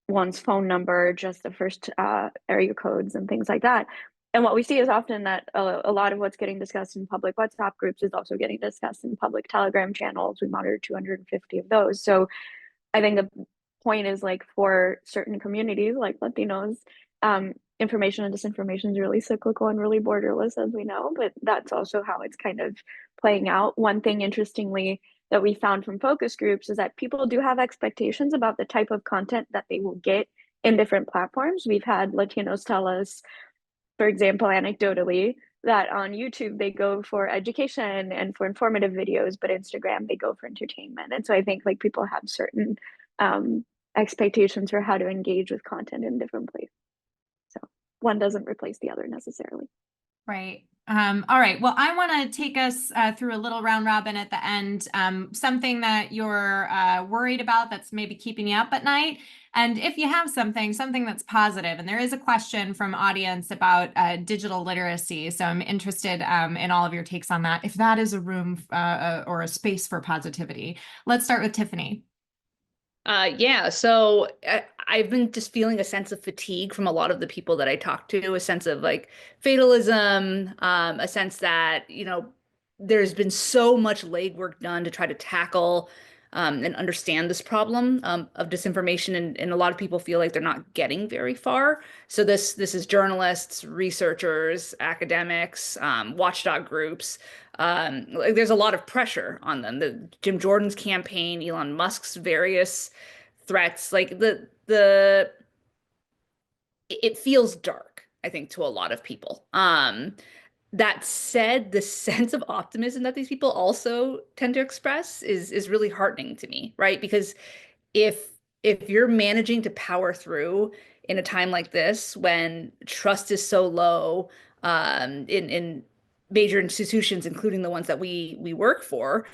one's phone number, just the first area codes and things like that. And what we see is often that a lot of what's getting discussed in public WhatsApp groups is also getting discussed in public Telegram channels. We monitor 250 of those. So I think the point is, like, for certain communities like Latinos, information and disinformation is really cyclical and really borderless, as we know, but that's also how it's kind of playing out. One thing, interestingly, that we found from focus groups is that people do have expectations about the type of content that they will get in different platforms. We've had Latinos tell us, for example, anecdotally, that on YouTube they go for education and for informative videos, but Instagram they go for entertainment. And so I think like people have certain expectations for how to engage with content in different places. So one doesn't replace the other necessarily. Right. All right. Well, I want to take us through a little round robin at the end. Something that you're worried about that's maybe keeping you up at night. And if you have something that's positive, and there is a question from audience about digital literacy. So I'm interested in all of your takes on that, if that is a room or a space for positivity. Let's start with Tiffany. Yeah, so I've been just feeling a sense of fatigue from a lot of the people that I talk to, a sense of like fatalism, a sense that, there's been so much legwork done to try to tackle and understand this problem of disinformation, and a lot of people feel like they're not getting very far. So this is journalists, researchers, academics, watchdog groups. Like there's a lot of pressure on them. The Jim Jordan's campaign, Elon Musk's various threats, like it feels dark, I think, to a lot of people. That said, the sense of optimism that these people also tend to express is really heartening to me, right? Because if you're managing to power through in a time like this when trust is so low in major institutions, including the ones that we work for,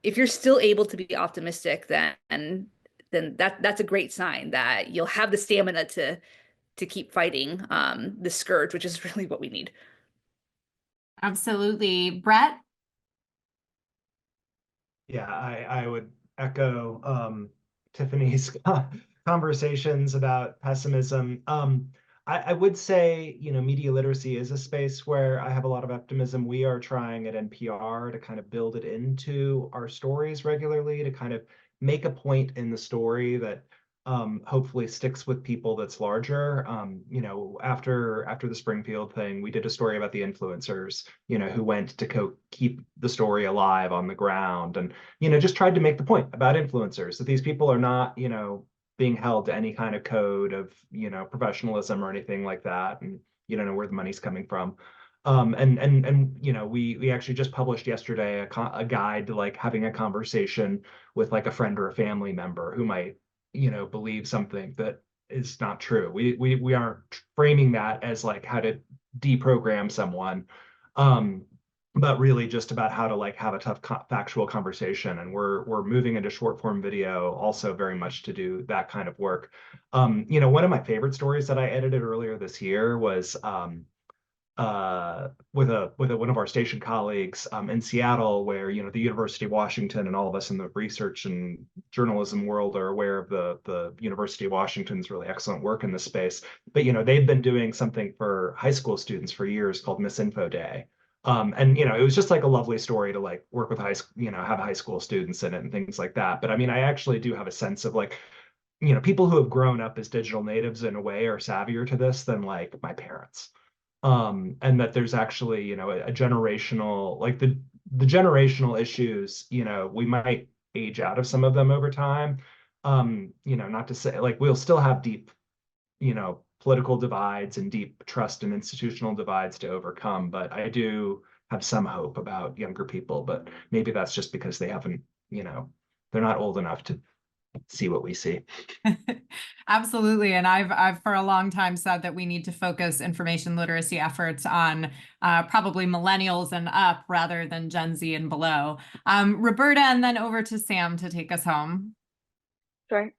if you're still able to be optimistic, then that's a great sign that you'll have the stamina to keep fighting the scourge, which is really what we need. Absolutely. Brett? Yeah, I would echo Tiffany's conversations about pessimism. I would say, media literacy is a space where I have a lot of optimism. We are trying at NPR to kind of build it into our stories regularly, to kind of make a point in the story that hopefully sticks with people that's larger. After the Springfield thing, we did a story about the influencers, who went to keep the story alive on the ground, and just tried to make the point about influencers, that these people are not, being held to any kind of code of, professionalism or anything like that, and you don't know where the money's coming from. We actually just published yesterday a guide to like having a conversation with like a friend or a family member who might believe something that is not true. We aren't framing that as like how to deprogram someone, but really just about how to like have a tough factual conversation. And we're moving into short form video also very much to do that kind of work. One of my favorite stories that I edited earlier this year was with one of our station colleagues in Seattle, where the University of Washington, and all of us in the research and journalism world are aware of the University of Washington's really excellent work in this space. But they've been doing something for high school students for years called Misinfo Day. It was just like a lovely story to like work with have high school students in it and things like that. But I mean, I actually do have a sense of like, people who have grown up as digital natives in a way are savvier to this than like my parents. And that there's actually, a generational, like the generational issues, we might age out of some of them over time. Not to say like we'll still have deep, political divides and deep trust and institutional divides to overcome, but I do have some hope about younger people, but maybe that's just because they haven't, they're not old enough to see what we see. Absolutely. And I've for a long time said that we need to focus information literacy efforts on probably millennials and up rather than Gen Z and below. Roberta, and then over to Sam to take us home. Sure.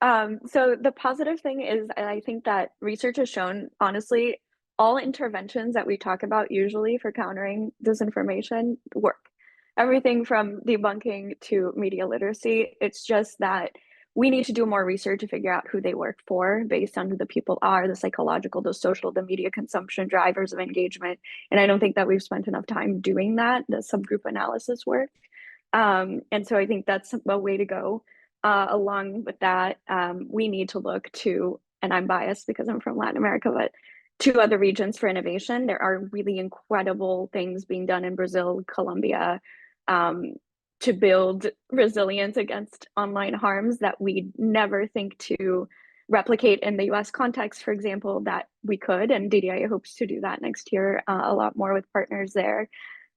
So the positive thing is, I think that research has shown, honestly, all interventions that we talk about usually for countering disinformation work. Everything from debunking to media literacy. It's just that we need to do more research to figure out who they work for based on who the people are, the psychological, the social, the media consumption drivers of engagement. And I don't think that we've spent enough time doing that, the subgroup analysis work. And so I think that's a way to go. Along with that, we need to look to, and I'm biased because I'm from Latin America, but to other regions for innovation. There are really incredible things being done in Brazil, Colombia, to build resilience against online harms that we never think to replicate in the US context, for example, that we could, and DDIA hopes to do that next year a lot more with partners there.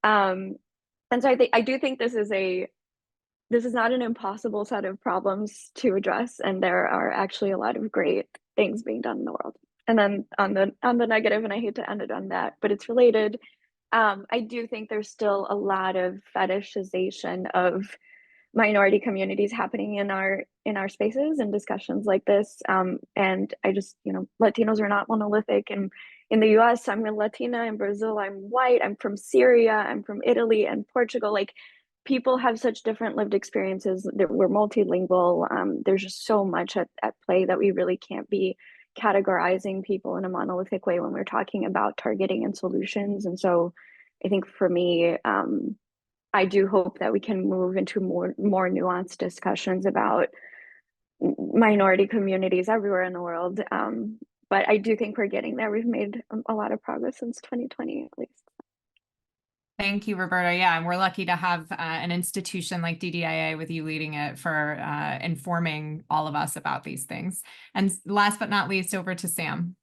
And so I do think this is not an impossible set of problems to address, and there are actually a lot of great things being done in the world. And then on the negative, and I hate to end it on that, but it's related, I do think there's still a lot of fetishization of minority communities happening in our spaces and discussions like this. And I just, Latinos are not monolithic. And in the US, I'm a Latina. In Brazil, I'm white. I'm from Syria. I'm from Italy and Portugal. Like, people have such different lived experiences. We're multilingual. There's just so much at play that we really can't be categorizing people in a monolithic way when we're talking about targeting and solutions. And so I think for me, I do hope that we can move into more nuanced discussions about minority communities everywhere in the world. But I do think we're getting there. We've made a lot of progress since 2020, at least. Thank you, Roberta. Yeah, and we're lucky to have an institution like DDIA with you leading it for informing all of us about these things. And last but not least, over to Sam.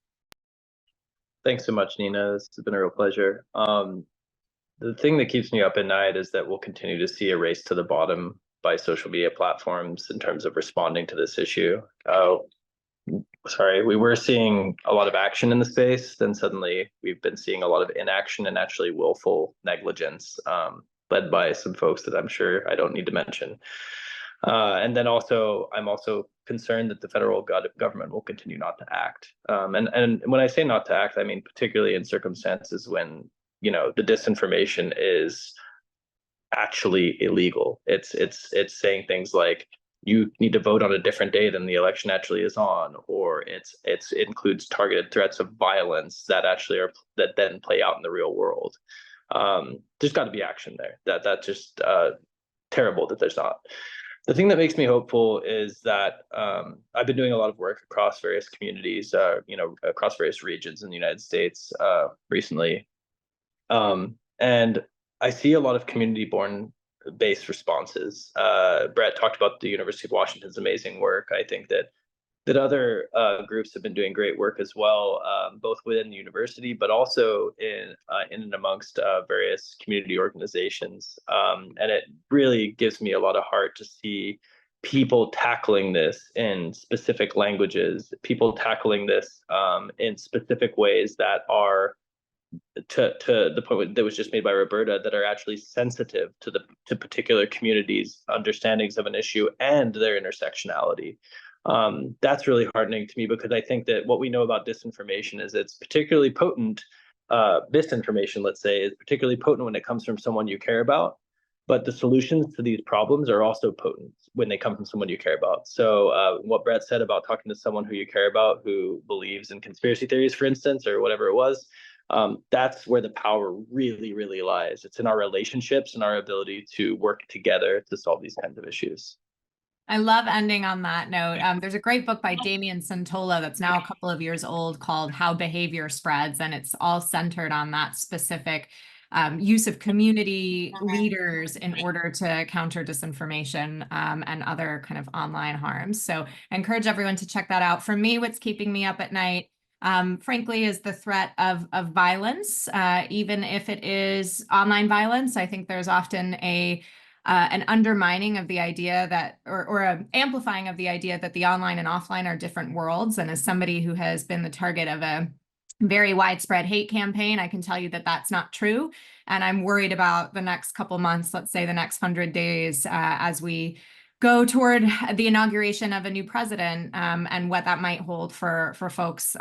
Thanks so much, Nina. This has been a real pleasure. The thing that keeps me up at night is that we'll continue to see a race to the bottom by social media platforms in terms of responding to this issue. We were seeing a lot of action in the space, then suddenly we've been seeing a lot of inaction and actually willful negligence, led by some folks that I'm sure I don't need to mention. And then also, I'm also concerned that the federal government will continue not to act. And when I say not to act, I mean particularly in circumstances when the disinformation is actually illegal. It's saying things like, you need to vote on a different day than the election actually is on, or it includes targeted threats of violence that actually that then play out in the real world. There's got to be action there. That's just terrible that there's not. The thing that makes me hopeful is that I've been doing a lot of work across various communities, across various regions in the United States recently. And I see a lot of community-based responses. Brett talked about the University of Washington's amazing work. I think that other groups have been doing great work as well, both within the university, but also in and amongst various community organizations. And it really gives me a lot of heart to see people tackling this in specific languages, people tackling this in specific ways that are, to the point that was just made by Roberta, that are actually sensitive to particular communities' understandings of an issue and their intersectionality. That's really heartening to me, because I think that what we know about disinformation is it's particularly potent. Misinformation, let's say, is particularly potent when it comes from someone you care about, but the solutions to these problems are also potent when they come from someone you care about. So what Brett said about talking to someone who you care about, who believes in conspiracy theories, for instance, or whatever it was, that's where the power really, really lies. It's in our relationships and our ability to work together to solve these kinds of issues. I love ending on that note. There's a great book by Damien Santola that's now a couple of years old called How Behavior Spreads, and it's all centered on that specific use of community leaders in order to counter disinformation and other kind of online harms. So I encourage everyone to check that out. For me, what's keeping me up at night, frankly, is the threat of violence, even if it is online violence. I think there's often an undermining of the idea that, or an amplifying of the idea that the online and offline are different worlds. And as somebody who has been the target of a very widespread hate campaign, I can tell you that that's not true. And I'm worried about the next couple months, let's say the next 100 days, as we go toward the inauguration of a new president, and what that might hold for folks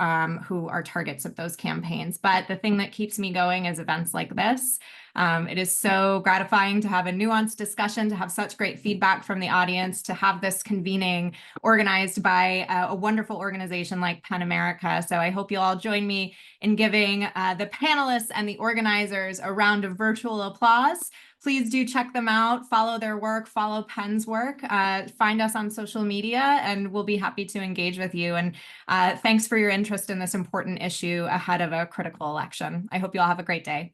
who are targets of those campaigns. But the thing that keeps me going is events like this. It is so gratifying to have a nuanced discussion, to have such great feedback from the audience, to have this convening organized by a wonderful organization like PEN America. So I hope you'll all join me in giving the panelists and the organizers a round of virtual applause. Please do check them out, follow their work, follow PEN's work, find us on social media, and we'll be happy to engage with you. And thanks for your interest in this important issue ahead of a critical election. I hope you all have a great day.